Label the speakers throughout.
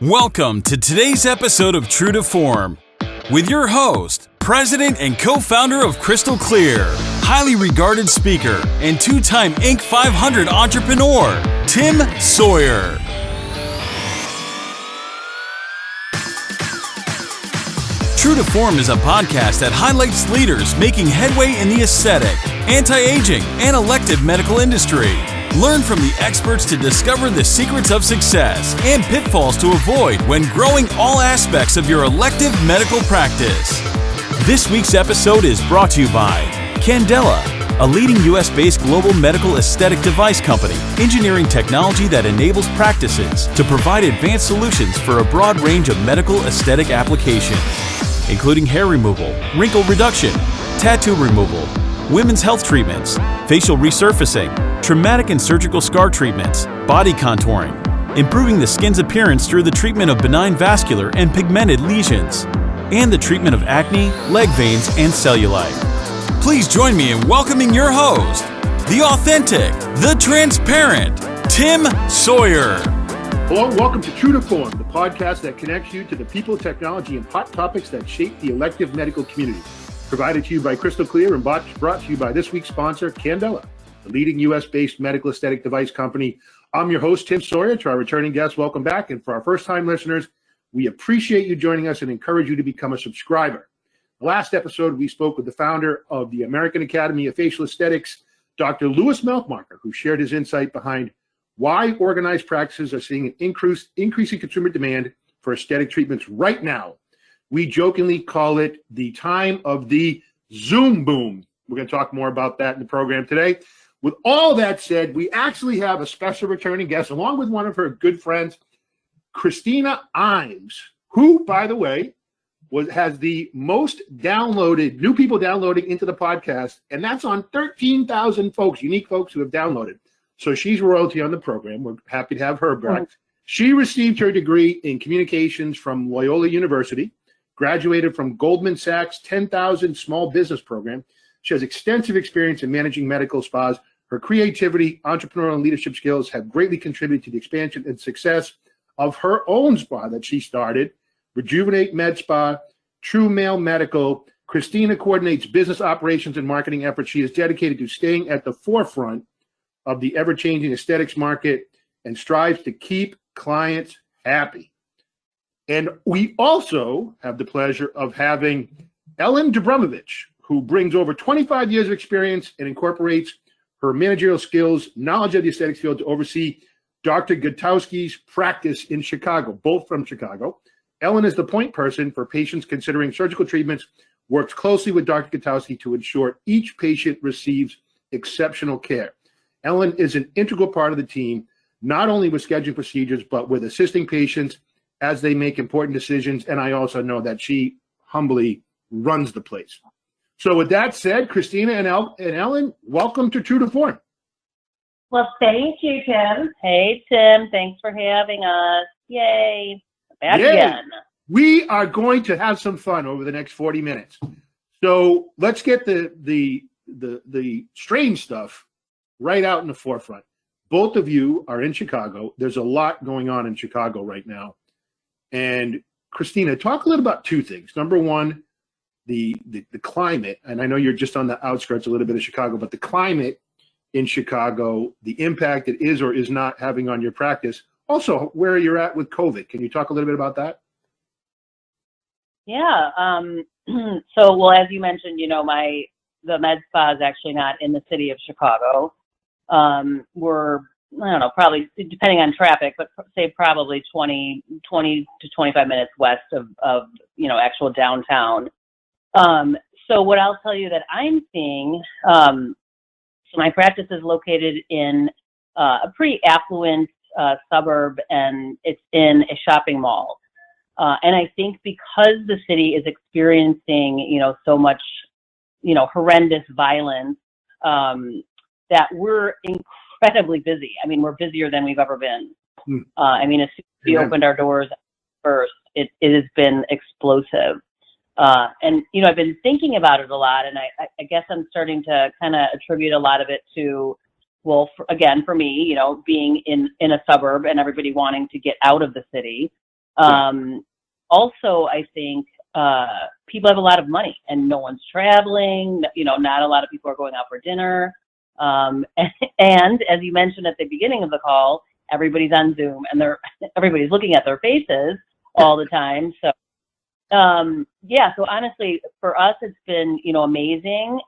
Speaker 1: Welcome to today's episode of True to Form with your host, President and co-founder of Crystal Clear, highly regarded speaker, and two-time Inc. 500 entrepreneur, Tim Sawyer. True to Form is a podcast that highlights leaders making headway in the aesthetic, anti-aging, and elective medical industry. Learn from the experts to discover the secrets of success and pitfalls to avoid when growing all aspects of your elective medical practice. This week's episode is brought to you by Candela, a leading U.S.-based global medical aesthetic device company, engineering technology that enables practices to provide advanced solutions for a broad range of medical aesthetic applications, including hair removal, wrinkle reduction, tattoo removal, women's health treatments, facial resurfacing, traumatic and surgical scar treatments, body contouring, improving the skin's appearance through the treatment of benign vascular and pigmented lesions, and the treatment of acne, leg veins, and cellulite. Please join me in welcoming your host, the authentic, the transparent, Tim Sawyer.
Speaker 2: Hello and welcome to True to Form, the podcast that connects you to the people, technology, and hot topics that shape the elective medical community. Provided to you by Crystal Clear and brought to you by this week's sponsor, Candela, the leading U.S.-based medical aesthetic device company. I'm your host, Tim Sawyer. To our returning guests, welcome back. And for our first-time listeners, we appreciate you joining us and encourage you to become a subscriber. The last episode, we spoke with the founder of the American Academy of Facial Aesthetics, Dr. Louis Melkmarker, who shared his insight behind why organized practices are seeing an increasing consumer demand for aesthetic treatments right now. We jokingly call it the time of the Zoom boom. We're going to talk more about that in the program today. With all that said, we actually have a special returning guest, along with one of her good friends, Christina Imes, who, by the way, has the most downloaded, new people downloading into the podcast, and that's on 13,000 folks, unique folks who have downloaded. So she's royalty on the program. We're happy to have her back. She received her degree in communications from Loyola University, graduated from Goldman Sachs' 10,000 Small Business Program. She has extensive experience in managing medical spas. Her creativity, entrepreneurial, and leadership skills have greatly contributed to the expansion and success of her own spa that she started, Rejuvenate Med Spa, True Male Medical. Christina coordinates business operations and marketing efforts. She is dedicated to staying at the forefront of the ever-changing aesthetics market and strives to keep clients happy. And we also have the pleasure of having Ellen Dumbovic, who brings over 25 years of experience and incorporates her managerial skills, knowledge of the aesthetics field to oversee Dr. Gutowski's practice in Chicago, both from Chicago. Ellen is the point person for patients considering surgical treatments, works closely with Dr. Gutowski to ensure each patient receives exceptional care. Ellen is an integral part of the team, not only with scheduling procedures, but with assisting patients as they make important decisions. And I also know that she humbly runs the place. So with that said, Christina and Ellen, welcome to True to Form.
Speaker 3: Well, thank you, Tim. Hey, Tim. Thanks for having us. Yay. Back again.
Speaker 2: We are going to have some fun over the next 40 minutes. So let's get the strange stuff right out in the forefront. Both of you are in Chicago. There's a lot going on in Chicago right now. And Christina, talk a little about two things. Number one, the climate, and I know you're just on the outskirts a little bit of Chicago, but the climate in Chicago, the impact it is or is not having on your practice. Also, where you're at with COVID. Can you talk a little bit about that?
Speaker 3: Yeah. So, as you mentioned, the med spa is actually not in the city of Chicago. We're, I don't know, probably depending on traffic, but say probably 20 to 25 minutes west of actual downtown. So what I'll tell you that I'm seeing, so my practice is located in a pretty affluent suburb, and it's in a shopping mall. And I think because the city is experiencing, so much, horrendous violence, that we're incredibly busy. I mean, we're busier than we've ever been. As soon as we opened our doors first, it has been explosive. And I've been thinking about it a lot, and I guess I'm starting to kind of attribute a lot of it to well, for me, being in a suburb and everybody wanting to get out of the city, Also, I think people have a lot of money and no one's traveling. Not a lot of people are going out for dinner. And as you mentioned at the beginning of the call, everybody's on Zoom and everybody's looking at their faces all the time. So, so honestly, for us, it's been, amazing.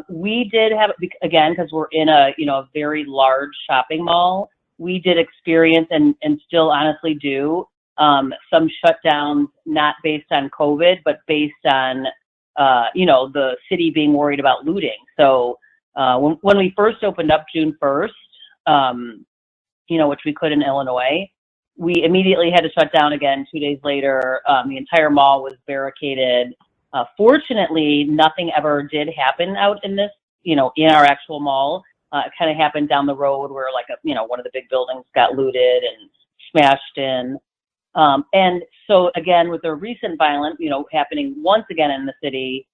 Speaker 3: We did have, again, because we're in a very large shopping mall, we did experience and still honestly do some shutdowns, not based on COVID, but based on, the city being worried about looting. So when we first opened up June 1st, which we could in Illinois, we immediately had to shut down again 2 days later. The entire mall was barricaded. Fortunately, nothing ever did happen out in this, in our actual mall. It kind of happened down the road where one of the big buildings got looted and smashed in. And so again, with the recent violence, happening once again in the city,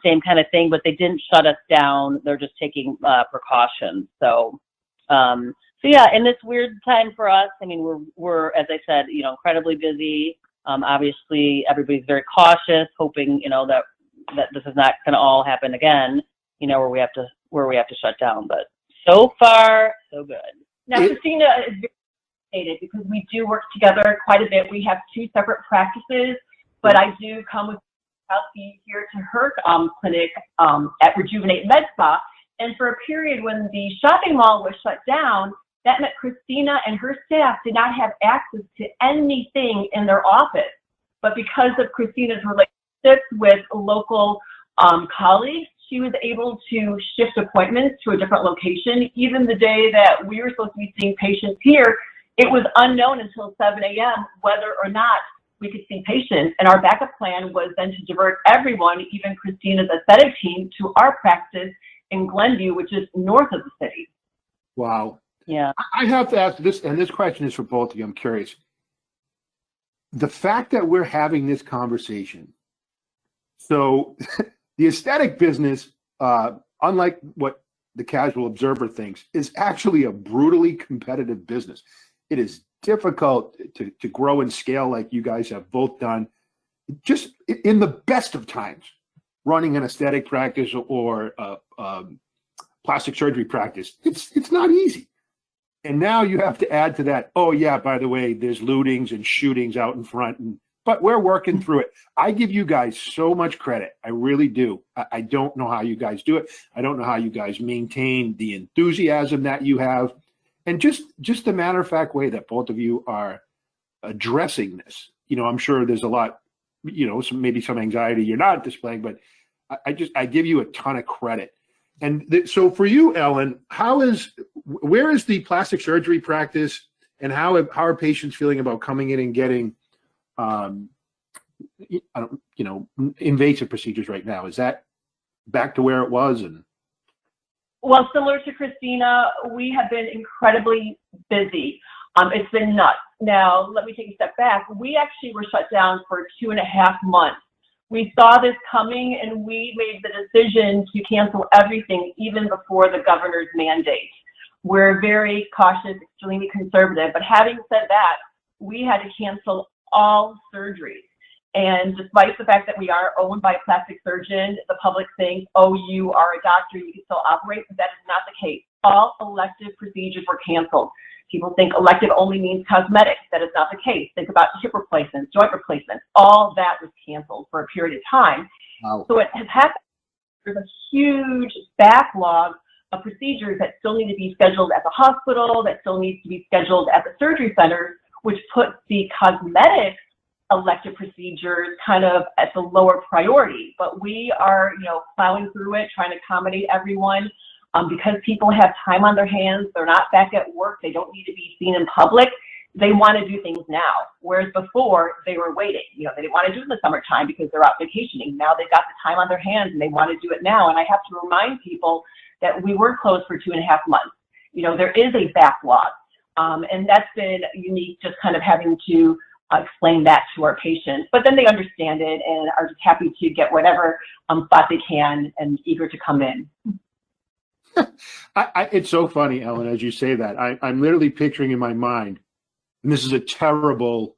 Speaker 3: same kind of thing, but they didn't shut us down. They're just taking precautions. So yeah, in this weird time for us, I mean, we're as I said, incredibly busy. Obviously, everybody's very cautious, hoping that this is not going to all happen again. Where we have to shut down. But so far, so good.
Speaker 4: Now, Christina is very excited because we do work together quite a bit. We have two separate practices, but I do come with Kelsey here to her clinic at Rejuvenate Med Spa. And for a period when the shopping mall was shut down, that meant Christina and her staff did not have access to anything in their office. But because of Christina's relationships with local colleagues, she was able to shift appointments to a different location. Even the day that we were supposed to be seeing patients here, it was unknown until 7 a.m. whether or not we could see patients. And our backup plan was then to divert everyone, even Christina's aesthetic team, to our practice in Glenview, which is north of the city.
Speaker 2: Wow.
Speaker 3: Yeah.
Speaker 2: I have to ask this, and this question is for both of you. I'm curious. The fact that we're having this conversation, so the aesthetic business, unlike what the casual observer thinks, is actually a brutally competitive business. It is difficult to grow and scale like you guys have both done. Just in the best of times, running an aesthetic practice or plastic surgery practice, it's not easy. And now you have to add to that, oh yeah, by the way, there's lootings and shootings out in front, but we're working through it. I give you guys so much credit. I really do. I don't know how you guys do it. I don't know how you guys maintain the enthusiasm that you have. And just the matter of fact way that both of you are addressing this. I'm sure there's a lot, maybe some anxiety you're not displaying, but I give you a ton of credit. And so for you, Ellen, where is the plastic surgery practice, and how are patients feeling about coming in and getting, invasive procedures right now? Is that back to where it was? And
Speaker 4: well, similar to Christina, we have been incredibly busy. It's been nuts. Now, let me take a step back. We actually were shut down for 2.5 months. We saw this coming and we made the decision to cancel everything even before the governor's mandate. We're very cautious, extremely conservative, but having said that, we had to cancel all surgeries. And despite the fact that we are owned by a plastic surgeon, the public thinks, oh, you are a doctor, you can still operate, but that is not the case. All elective procedures were canceled. People think elective only means cosmetic. That is not the case. Think about hip replacements, joint replacements. All that was canceled for a period of time.
Speaker 2: Wow.
Speaker 4: So what has happened, there's a huge backlog of procedures that still need to be scheduled at the hospital, that still needs to be scheduled at the surgery centers, which puts the cosmetic elective procedures kind of at the lower priority. But we are, plowing through it, trying to accommodate everyone. Because people have time on their hands, they're not back at work, they don't need to be seen in public, they want to do things now. Whereas before, they were waiting. They didn't want to do it in the summertime because they're out vacationing. Now they've got the time on their hands and they want to do it now. And I have to remind people that we were closed for 2.5 months. There is a backlog. And that's been unique, just kind of having to explain that to our patients. But then they understand it and are just happy to get whatever spot they can and eager to come in.
Speaker 2: It's so funny, Ellen, as you say that. I'm literally picturing in my mind, and this is a terrible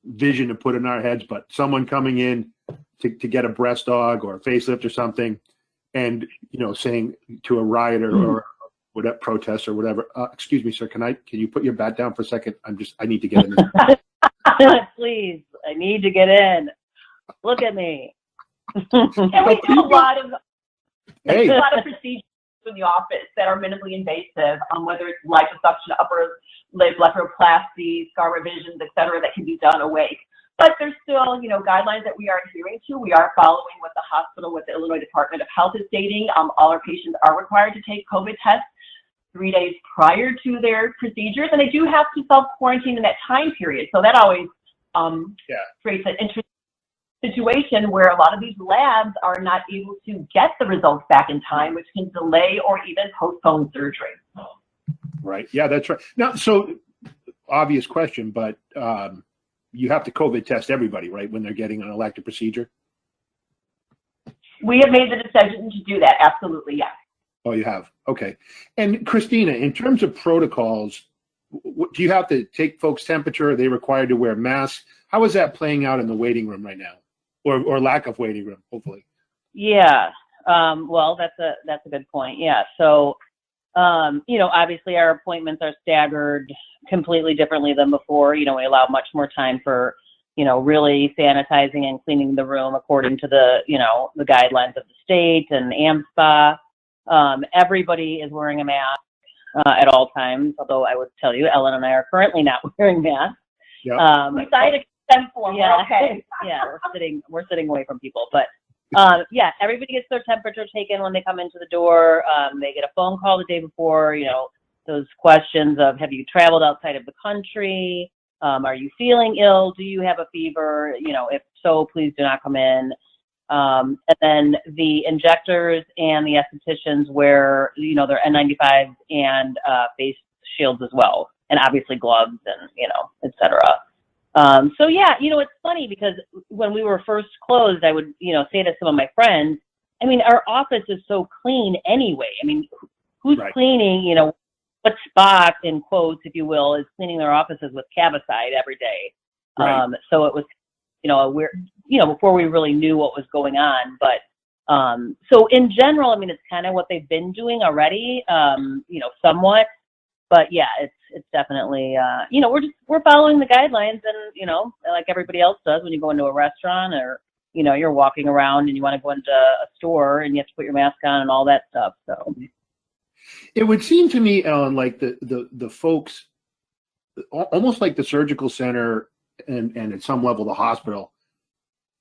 Speaker 2: vision to put in our heads, but someone coming in to get a breast aug or a facelift or something, and saying to a rioter or whatever protest or whatever, excuse me, sir, can you put your bat down for a second? I need to get in there.
Speaker 3: Please, I need to get in. Look at me.
Speaker 4: And we do a lot of
Speaker 2: Hey.
Speaker 4: procedures in the office that are minimally invasive, whether it's liposuction, upper lip blepharoplasty, scar revisions, et cetera, that can be done awake. But there's still, guidelines that we are adhering to. We are following what the hospital, what the Illinois Department of Health is stating. All our patients are required to take COVID tests 3 days prior to their procedures, and they do have to self-quarantine in that time period. So that always creates an interesting situation where a lot of these labs are not able to get the results back in time, which can delay or even postpone surgery.
Speaker 2: Right. Yeah, that's right. Now, so obvious question, but you have to COVID test everybody, right, when they're getting an elective procedure?
Speaker 4: We have made the decision to do that. Absolutely, yes.
Speaker 2: Oh, you have? Okay. And Christina, in terms of protocols, do you have to take folks' temperature? Are they required to wear masks? How is that playing out in the waiting room right now, or lack of waiting room, hopefully?
Speaker 3: Yeah. Well, that's a good point. Yeah. So, obviously our appointments are staggered completely differently than before. We allow much more time for, really sanitizing and cleaning the room according to the guidelines of the state and AMSPA. Everybody is wearing a mask at all times, although I would tell you, Ellen and I are currently not wearing masks.
Speaker 2: Yep.
Speaker 4: We signed a consent form.
Speaker 3: Yeah.
Speaker 4: Okay.
Speaker 3: Yeah, we're sitting away from people, but everybody gets their temperature taken when they come into the door. They get a phone call the day before, those questions of, have you traveled outside of the country? Are you feeling ill? Do you have a fever? If so, please do not come in. And then the injectors and the estheticians wear, their N95s and face shields as well, and obviously gloves and, et cetera. So yeah, it's funny because when we were first closed, I would, say to some of my friends, our office is so clean anyway. Who's
Speaker 2: Right.
Speaker 3: cleaning, what spot, in quotes, if you will, is cleaning their offices with Cavicide every day?
Speaker 2: Right.
Speaker 3: So it was, before we really knew what was going on. But so in general, it's kind of what they've been doing already, somewhat. But yeah, it's definitely, we're following the guidelines, and, like everybody else does when you go into a restaurant or, you're walking around and you want to go into a store and you have to put your mask on and all that stuff. So
Speaker 2: It would seem to me, Ellen, like the folks, almost like the surgical center and at some level the hospital,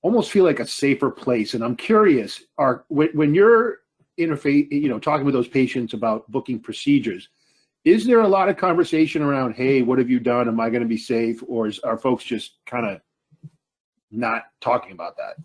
Speaker 2: almost feel like a safer place. And I'm curious, when you're talking with those patients about booking procedures, is there a lot of conversation around, hey, what have you done? Am I going to be safe? Or are folks just kind of not talking about that?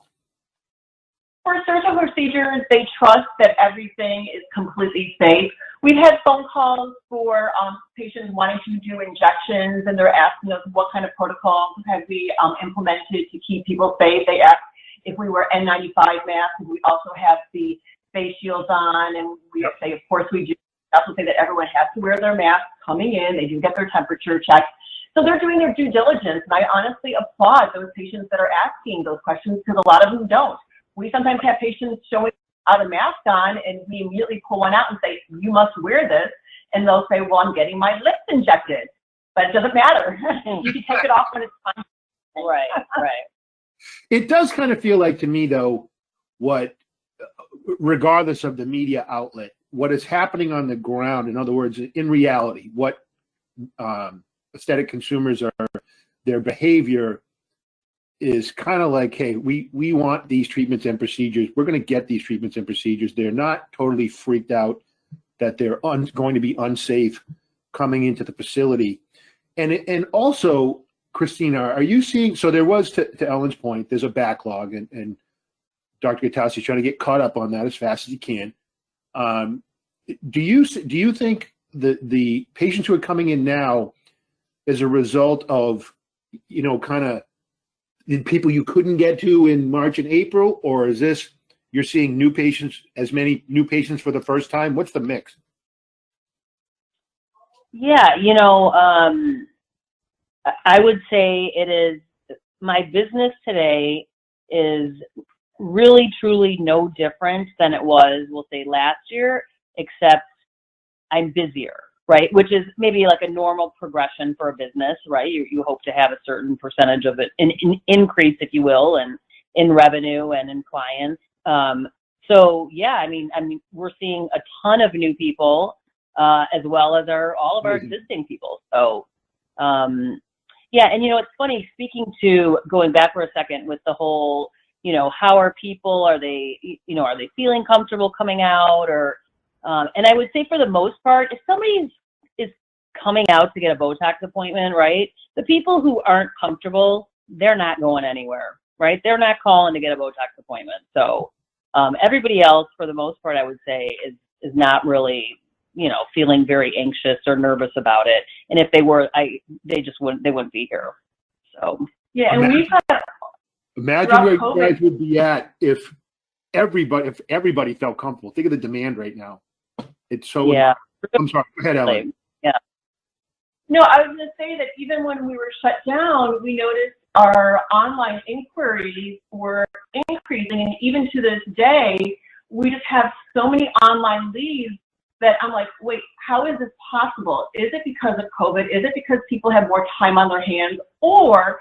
Speaker 4: For surgical procedures, they trust that everything is completely safe. We've had phone calls for patients wanting to do injections, and they're asking us what kind of protocols have we implemented to keep people safe. They ask if we wear N95 masks, and we also have the face shields on, and we say, of course we do. We also say that everyone has to wear their mask coming in. They do get their temperature checked. So they're doing their due diligence, and I honestly applaud those patients that are asking those questions, because a lot of them don't. We sometimes have patients showing out a mask on, and we immediately pull one out and say, you must wear this. And they'll say, well, I'm getting my lips injected. But it doesn't matter. You can take it off when it's time.
Speaker 3: right.
Speaker 2: It does kind of feel like to me, though, regardless of the media outlet, what is happening on the ground, in other words, in reality, what aesthetic consumers their behavior is kind of like, hey, we want these treatments and procedures. We're going to get these treatments and procedures. They're not totally freaked out that they're going to be unsafe coming into the facility. And also, Christina, are you seeing, so there was, to Ellen's point, there's a backlog, and Dr. Gattasi is trying to get caught up on that as fast as he can. Do you think the patients who are coming in now as a result of, kind of people you couldn't get to in March and April, or is this you're seeing as many new patients for the first time? What's the mix?
Speaker 3: Yeah, I would say it is my business today is really, truly no different than it was, we'll say, last year, except I'm busier, right? Which is maybe like a normal progression for a business, right? You hope to have a certain percentage of it, an increase, if you will, and in revenue and in clients. So yeah, I mean, we're seeing a ton of new people, as well as all of our existing people. So, yeah, and it's funny, going back for a second with the whole, how are people, are they feeling comfortable coming out, or, and I would say for the most part, if somebody is coming out to get a Botox appointment, right, the people who aren't comfortable, they're not going anywhere, right? They're not calling to get a Botox appointment. So, everybody else, for the most part, I would say is not really, feeling very anxious or nervous about it. And if they were, they wouldn't be here. So
Speaker 4: yeah, and
Speaker 2: imagine where you guys would be at if everybody felt comfortable. Think of the demand right now. It's so.
Speaker 3: Yeah.
Speaker 2: I'm sorry. Go ahead, Ellen.
Speaker 3: Yeah.
Speaker 4: No, I was going to say that even when we were shut down, we noticed our online inquiries were increasing, and even to this day, we just have so many online leads that I'm like, wait, how is this possible? Is it because of COVID? Is it because people have more time on their hands? Or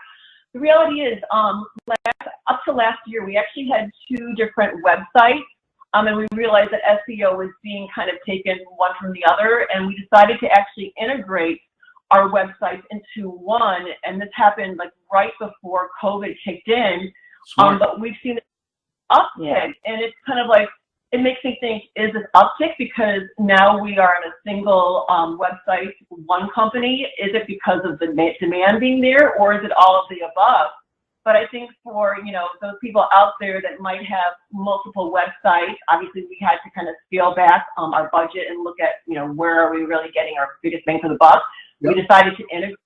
Speaker 4: the reality is, up to last year, we actually had 2 different websites, and we realized that SEO was being kind of taken one from the other, and we decided to actually integrate our websites into one, and this happened like right before COVID kicked in. But we've seen an uptick, and it's kind of like, it makes me think, is this uptick because now we are in a single website, one company? Is it because of the demand being there, or is it all of the above? But I think for, those people out there that might have multiple websites, obviously we had to kind of scale back our budget and look at, where are we really getting our biggest bang for the buck. Yep. We decided to integrate.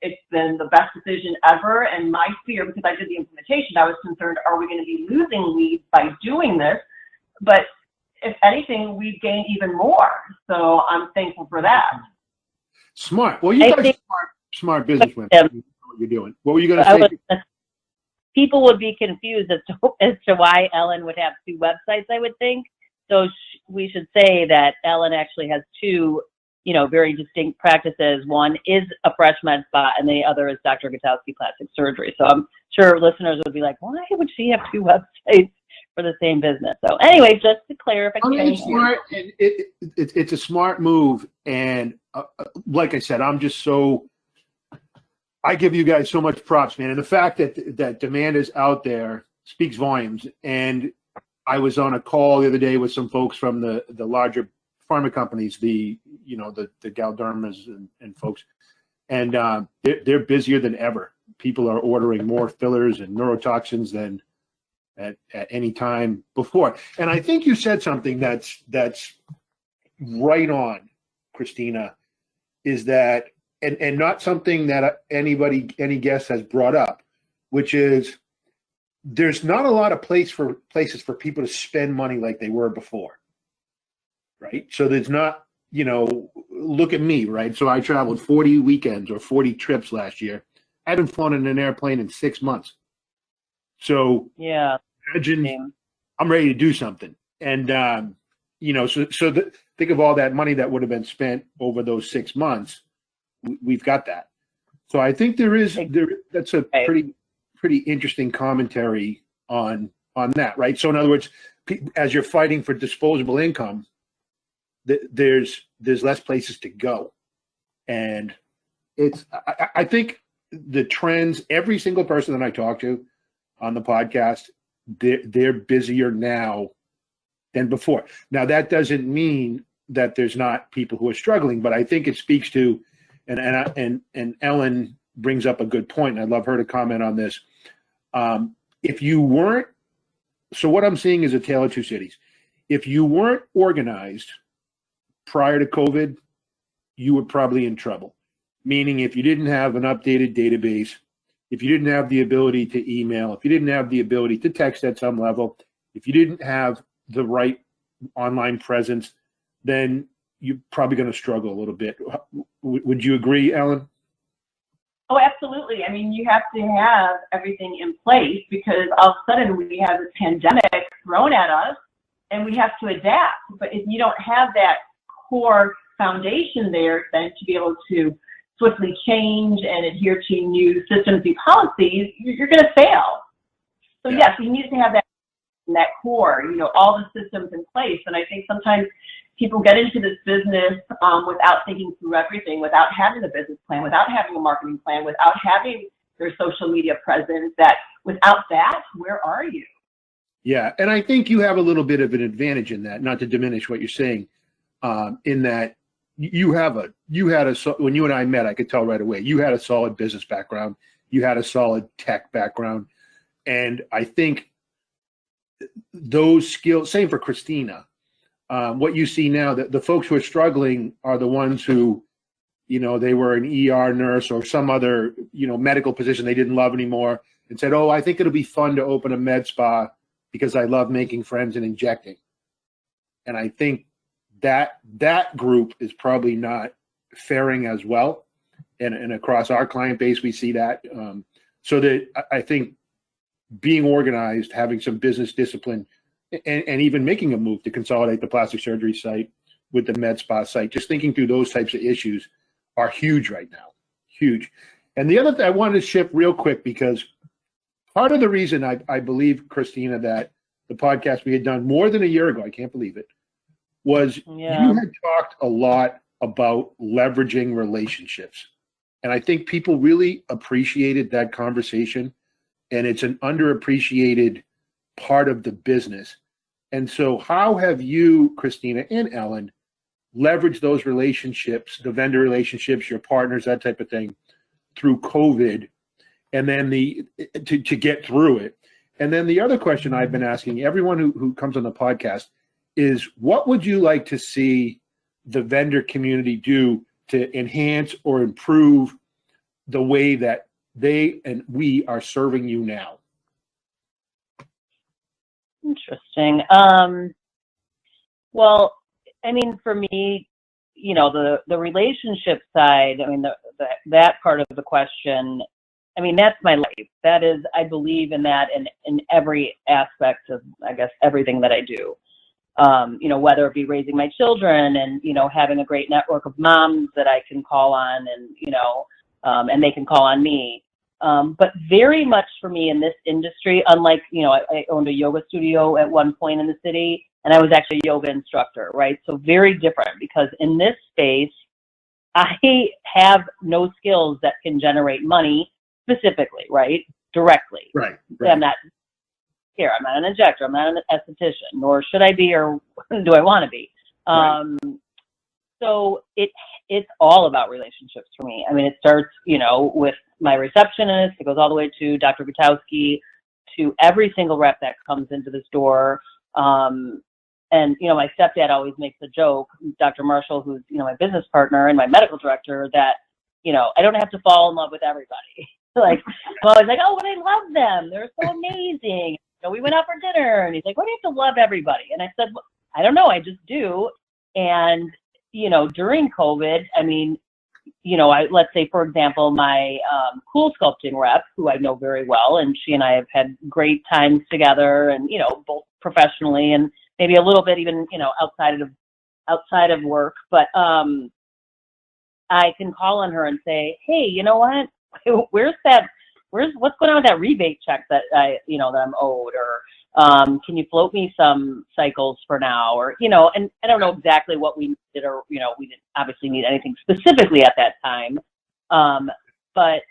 Speaker 4: It's been the best decision ever. And my fear, because I did the implementation, I was concerned, are we going to be losing leads by doing this? But if anything, we've gained even more. So I'm thankful for that.
Speaker 2: Smart. Well, you guys are smart businesswomen. What you're doing. What were you going to say?
Speaker 3: People would be confused as to why Ellen would have 2 websites, I would think. So we should say that Ellen actually has 2, very distinct practices. One is a fresh med spa, and the other is Dr. Gutowski Plastic Surgery. So I'm sure listeners would be like, why would she have 2 websites for the same business? So anyway, just to clarify.
Speaker 2: It's smart, and it's a smart move. And like I said, I give you guys so much props, man. And the fact that demand is out there speaks volumes. And I was on a call the other day with some folks from the larger pharma companies, the Galdermas and folks, and they're busier than ever. People are ordering more fillers and neurotoxins than at any time before. And I think you said something that's right on, Christina, is that, and not something that any guest has brought up, which is there's not a lot of places for people to spend money like they were before, right? So there's not, look at me, right? So I traveled 40 weekends or 40 trips last year. I haven't flown in an airplane in 6 months. So
Speaker 3: yeah,
Speaker 2: imagine I'm ready to do something. And, think of all that money that would have been spent over those 6 months. We've got that. So I think that's a pretty interesting commentary on that, right? So in other words, as you're fighting for disposable income, there's less places to go. And I think the trends, every single person that I talk to on the podcast, they're busier now than before. Now, that doesn't mean that there's not people who are struggling, but I think it speaks to, and Ellen brings up a good point, and I'd love her to comment on this. If you weren't, so what I'm seeing is a tale of two cities. If you weren't organized prior to COVID, you were probably in trouble. Meaning if you didn't have an updated database, if you didn't have the ability to email, if you didn't have the ability to text at some level, if you didn't have the right online presence, then you're probably going to struggle a little bit. Would you agree, Ellen?
Speaker 4: Oh, absolutely. I mean, you have to have everything in place because all of a sudden we have this pandemic thrown at us and we have to adapt. But if you don't have that core foundation there, then to be able to swiftly change and adhere to new systems and policies, you're going to fail. So yes, you need to have that core, all the systems in place. And I think sometimes people get into this business without thinking through everything, without having a business plan, without having a marketing plan, without having their social media presence. Without that, where are you?
Speaker 2: Yeah, and I think you have a little bit of an advantage in that, not to diminish what you're saying, in that when you and I met, I could tell right away, you had a solid business background, you had a solid tech background, and I think those skills, same for Christina. What you see now, the folks who are struggling are the ones who, they were an ER nurse or some other, medical position they didn't love anymore and said, oh, I think it'll be fun to open a med spa because I love making friends and injecting. And I think that group is probably not faring as well. And across our client base, we see that. So that I think being organized, having some business discipline, and even making a move to consolidate the plastic surgery site with the med spa site, just thinking through those types of issues are huge right now, huge. And the other thing I wanted to shift real quick, because part of the reason I believe, Christina, that the podcast we had done more than a year ago, I can't believe it, was you had talked a lot about leveraging relationships. And I think people really appreciated that conversation, and it's an underappreciated part of the business. And so how have you, Christina and Ellen, leveraged those relationships, the vendor relationships, your partners, that type of thing, through COVID, and then to get through it? And then the other question I've been asking everyone who comes on the podcast is, what would you like to see the vendor community do to enhance or improve the way that they and we are serving you now?
Speaker 3: Interesting. Well, I mean, for me, the relationship side, I mean, that part of the question, I mean, that's my life. That is, I believe in that in every aspect of, I guess, everything that I do. Whether it be raising my children and, having a great network of moms that I can call on and they can call on me. But very much for me in this industry, unlike, I owned a yoga studio at one point in the city, and I was actually a yoga instructor, right? So very different, because in this space, I have no skills that can generate money specifically, right? Directly.
Speaker 2: Right.
Speaker 3: I'm not here. I'm not an injector. I'm not an esthetician, nor should I be, or do I want to be? Right. So it's all about relationships for me. I mean, it starts, with my receptionist. It goes all the way to Dr. Gutowski, to every single rep that comes into the store. And, my stepdad always makes a joke, Dr. Marshall, who's, my business partner and my medical director, that, I don't have to fall in love with everybody. Like, I'm always like, oh, but I love them. They're so amazing. We went out for dinner, and he's like, why do you have to love everybody? And I said, well, I don't know. I just do. And, during COVID, I mean, let's say, for example, my cool sculpting rep, who I know very well, and she and I have had great times together, and, both professionally and maybe a little bit even, outside of work. But I can call on her and say, hey, you know what? What's going on with that rebate check that that I'm owed, or can you float me some cycles for now, or, and I don't know exactly what we did, or, we didn't obviously need anything specifically at that time. But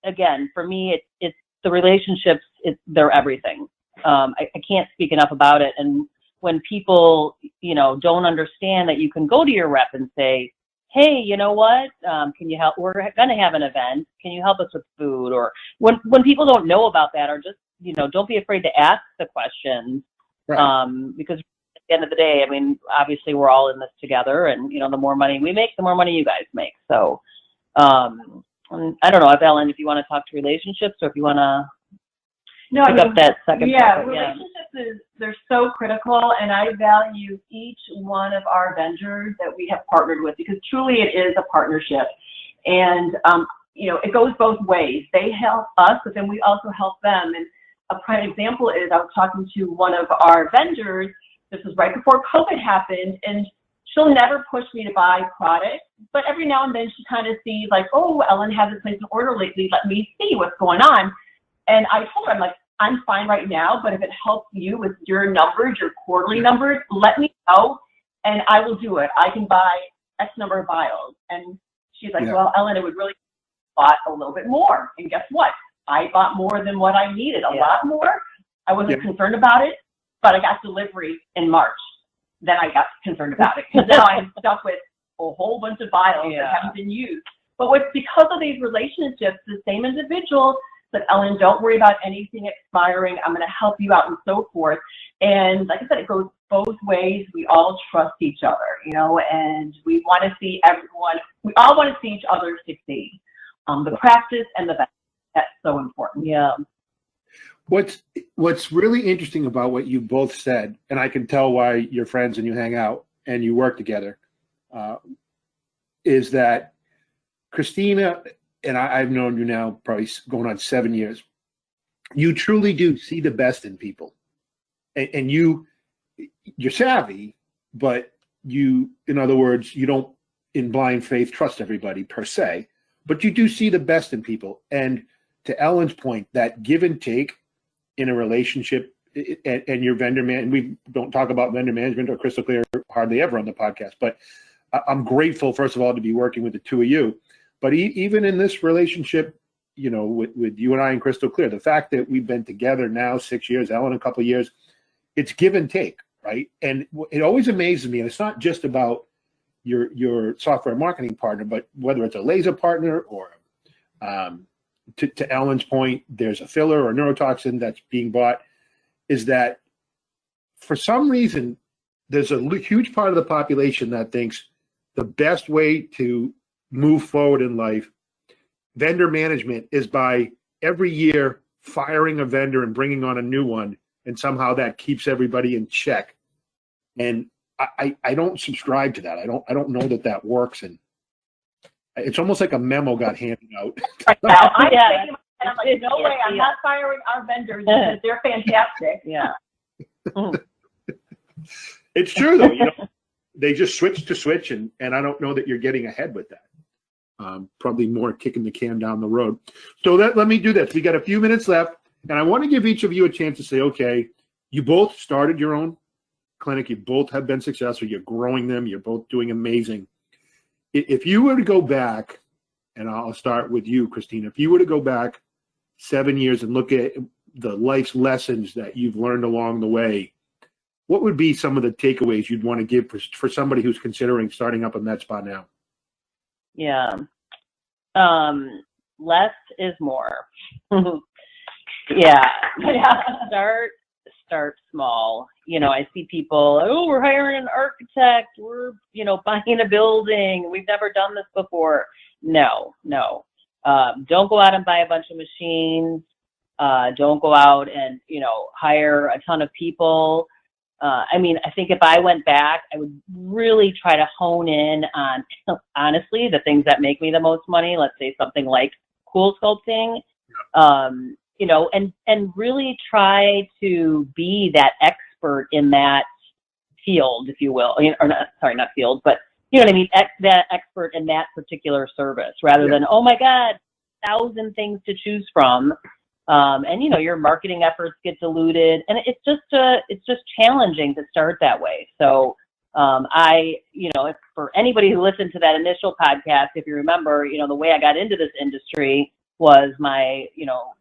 Speaker 3: again, for me, it's the relationships, they're everything. I can't speak enough about it. And when people, don't understand that you can go to your rep and say, hey, you know what, can you help? We're going to have an event. Can you help us with food? Or when people don't know about that, or just, don't be afraid to ask the questions. Right. Because at the end of the day, I mean, obviously we're all in this together, and, the more money we make, the more money you guys make. So I don't know, Ellen, if you want to talk to relationships, or if you want to pick up that second part.
Speaker 4: Relationships they're so critical, and I value each one of our vendors that we have partnered with, because truly it is a partnership. And it goes both ways. They help us, but then we also help them. And a prime example is I was talking to one of our vendors. This was right before COVID happened, and she'll never push me to buy products, but every now and then she kind of sees like, oh, Ellen hasn't placed an order lately. Let me see what's going on. And I told her, I'm like, I'm fine right now, but if it helps you with your numbers, your quarterly numbers, let me know and I will do it. I can buy X number of vials. And she's like, well, Ellen, it would really bought a little bit more. And guess what? I bought more than what I needed, a lot more. I wasn't concerned about it, but I got delivery in March. Then I got concerned about it because now I'm stuck with a whole bunch of vials that haven't been used. But because of these relationships, the same individual said, Ellen, don't worry about anything expiring. I'm going to help you out and so forth. And like I said, it goes both ways. We all trust each other, and we want to see we all want to see each other succeed. The practice and the best, that's so important.
Speaker 3: Yeah.
Speaker 2: What's really interesting about what you both said, and I can tell why you're friends and you hang out and you work together, is that Christina, and I've known you now probably going on 7 years, you truly do see the best in people. And you're savvy, but you, in other words, you don't, in blind faith, trust everybody per se, but you do see the best in people. And to Ellen's point, that give and take in a relationship and your vendor man, we don't talk about vendor management or Crystal Clear hardly ever on the podcast, but I'm grateful, first of all, to be working with the two of you. But even in this relationship, with you and I and Crystal Clear, the fact that we've been together now 6 years, Ellen a couple of years, it's give and take, right? And it always amazes me, and it's not just about your software marketing partner, but whether it's a laser partner or to Ellen's point, there's a filler or neurotoxin that's being bought, is that for some reason, there's a huge part of the population that thinks the best way to move forward in life, vendor management, is by every year firing a vendor and bringing on a new one, and somehow that keeps everybody in check. And I don't subscribe to that. I don't know that works, and it's almost like a memo got handed out.
Speaker 4: I'm like, no way, I'm not firing our vendors because they're fantastic.
Speaker 3: Yeah.
Speaker 2: It's true though, they just switch, and I don't know that you're getting ahead with that. Probably more kicking the can down the road. So let me do this. We got a few minutes left, and I want to give each of you a chance to say, okay, you both started your own clinic, you both have been successful, you're growing them, you're both doing amazing. If you were to go back, and I'll start with you, Christina, if you were to go back 7 years and look at the life's lessons that you've learned along the way, what would be some of the takeaways you'd want to give for somebody who's considering starting up a med spa now?
Speaker 3: Yeah. Less is more. Yeah. Start small. I see people, we're hiring an architect, we're, buying a building, we've never done this before. No. Don't go out and buy a bunch of machines. Don't go out and, hire a ton of people. I think if I went back, I would really try to hone in on, honestly, the things that make me the most money. Let's say something like cool sculpting, and really try to be that expert in that field, if you will, or not field, but you know what I mean? That expert in that particular service, rather than, oh my God, 1,000 things to choose from. And your marketing efforts get diluted, and it's just challenging to start that way. So, if for anybody who listened to that initial podcast, if you remember, the way I got into this industry was my,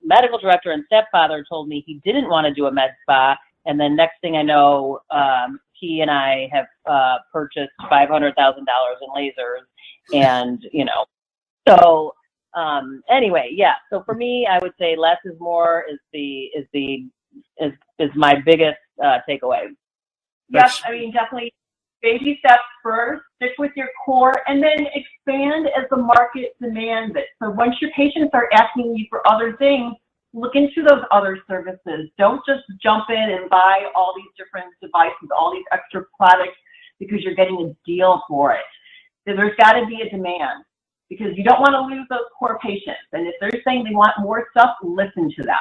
Speaker 3: medical director and stepfather told me he didn't want to do a med spa. And then next thing I know, he and I have purchased $500,000 in lasers, and so anyway, yeah. So for me, I would say less is more is my biggest takeaway.
Speaker 4: Yes, definitely baby steps first. Stick with your core, and then expand as the market demands it. So once your patients are asking you for other things, look into those other services. Don't just jump in and buy all these different devices, all these extra products because you're getting a deal for it. There's got to be a demand, because you don't want to lose those core patients. And if they're saying they want more stuff, listen to them.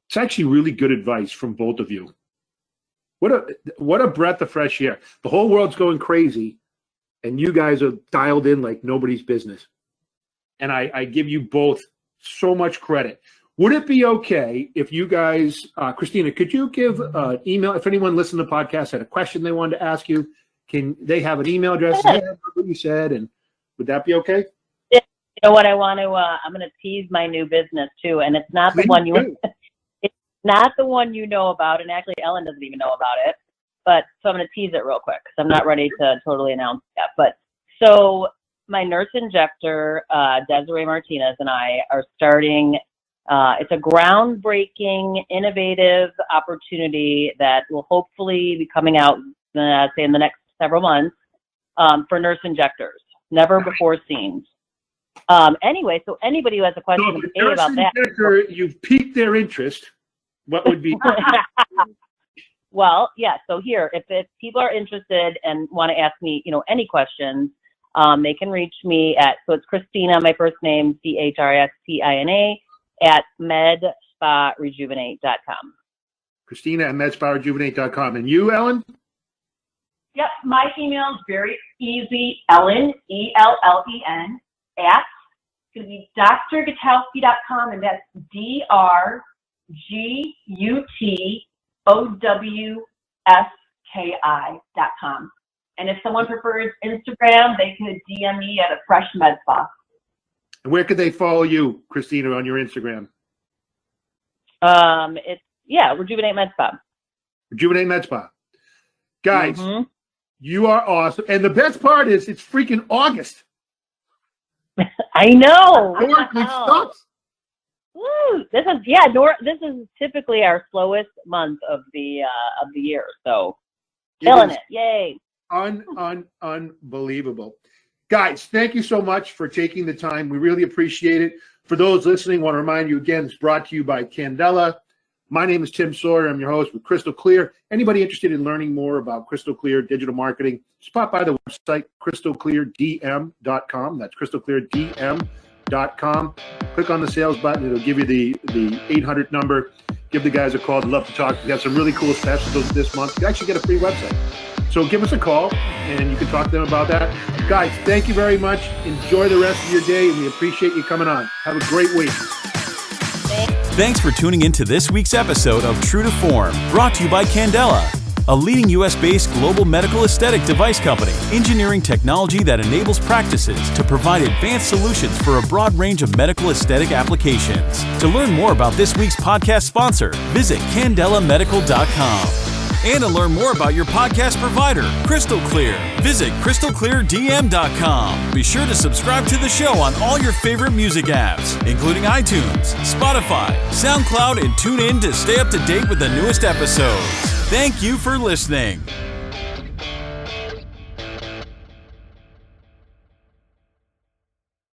Speaker 2: It's actually really good advice from both of you. What a breath of fresh air. The whole world's going crazy, and you guys are dialed in like nobody's business. And I give you both so much credit. Would it be okay if you guys, Christina, could you give an email? If anyone listened to the podcast had a question they wanted to ask you, can they have an email address? Hey, what you said, and would that be okay?
Speaker 3: You know what I want to? I'm going to tease my new business too, and it's not the one you. It's not the one you know about, and actually Ellen doesn't even know about it. But so I'm going to tease it real quick because I'm not ready to totally announce it yet. But so my nurse injector, Desiree Martinez, and I are starting. It's a groundbreaking, innovative opportunity that will hopefully be coming out, say, in the next several months for nurse injectors. Never before seen. Anyway, so anybody who has a question about that.
Speaker 2: You've piqued their interest. What would be?
Speaker 3: Well, yeah. So here, if people are interested and want to ask me, any questions, they can reach me so it's Christina, my first name, Christina, at medsparejuvenate.com.
Speaker 2: Christina at medsparejuvenate.com. And you, Ellen?
Speaker 4: Yep, my email is very easy, Ellen, ELLEN, at, it's going to be drgutowski.com, and that's DRGUTOWSKI.com. And if someone prefers Instagram, they could DM me at a fresh med spa.
Speaker 2: And where could they follow you, Christina, on your Instagram?
Speaker 3: It's Rejuvenate Med Spa.
Speaker 2: Rejuvenate Med Spa. Guys, you are awesome. And the best part is it's freaking August.
Speaker 3: I know.
Speaker 2: Historically sucks.
Speaker 3: Woo! This is typically our slowest month of the year. So killing it. Yay.
Speaker 2: Unbelievable. Guys, thank you so much for taking the time. We really appreciate it. For those listening, I want to remind you again, it's brought to you by Candela. My name is Tim Sawyer. I'm your host with Crystal Clear. Anybody interested in learning more about Crystal Clear digital marketing, just pop by the website, crystalcleardm.com. That's crystalcleardm.com. Click on the sales button. It'll give you the 800 number. Give the guys a call. They'd love to talk. We have some really cool specials this month. You actually get a free website. So give us a call, and you can talk to them about that. Guys, thank you very much. Enjoy the rest of your day, and we appreciate you coming on. Have a great week.
Speaker 1: Thanks for tuning in to this week's episode of True to Form, brought to you by Candela, a leading U.S.-based global medical aesthetic device company, engineering technology that enables practices to provide advanced solutions for a broad range of medical aesthetic applications. To learn more about this week's podcast sponsor, visit candelamedical.com. And to learn more about your podcast provider, Crystal Clear, visit crystalcleardm.com. Be sure to subscribe to the show on all your favorite music apps, including iTunes, Spotify, SoundCloud, and tune in to stay up to date with the newest episodes. Thank you for listening.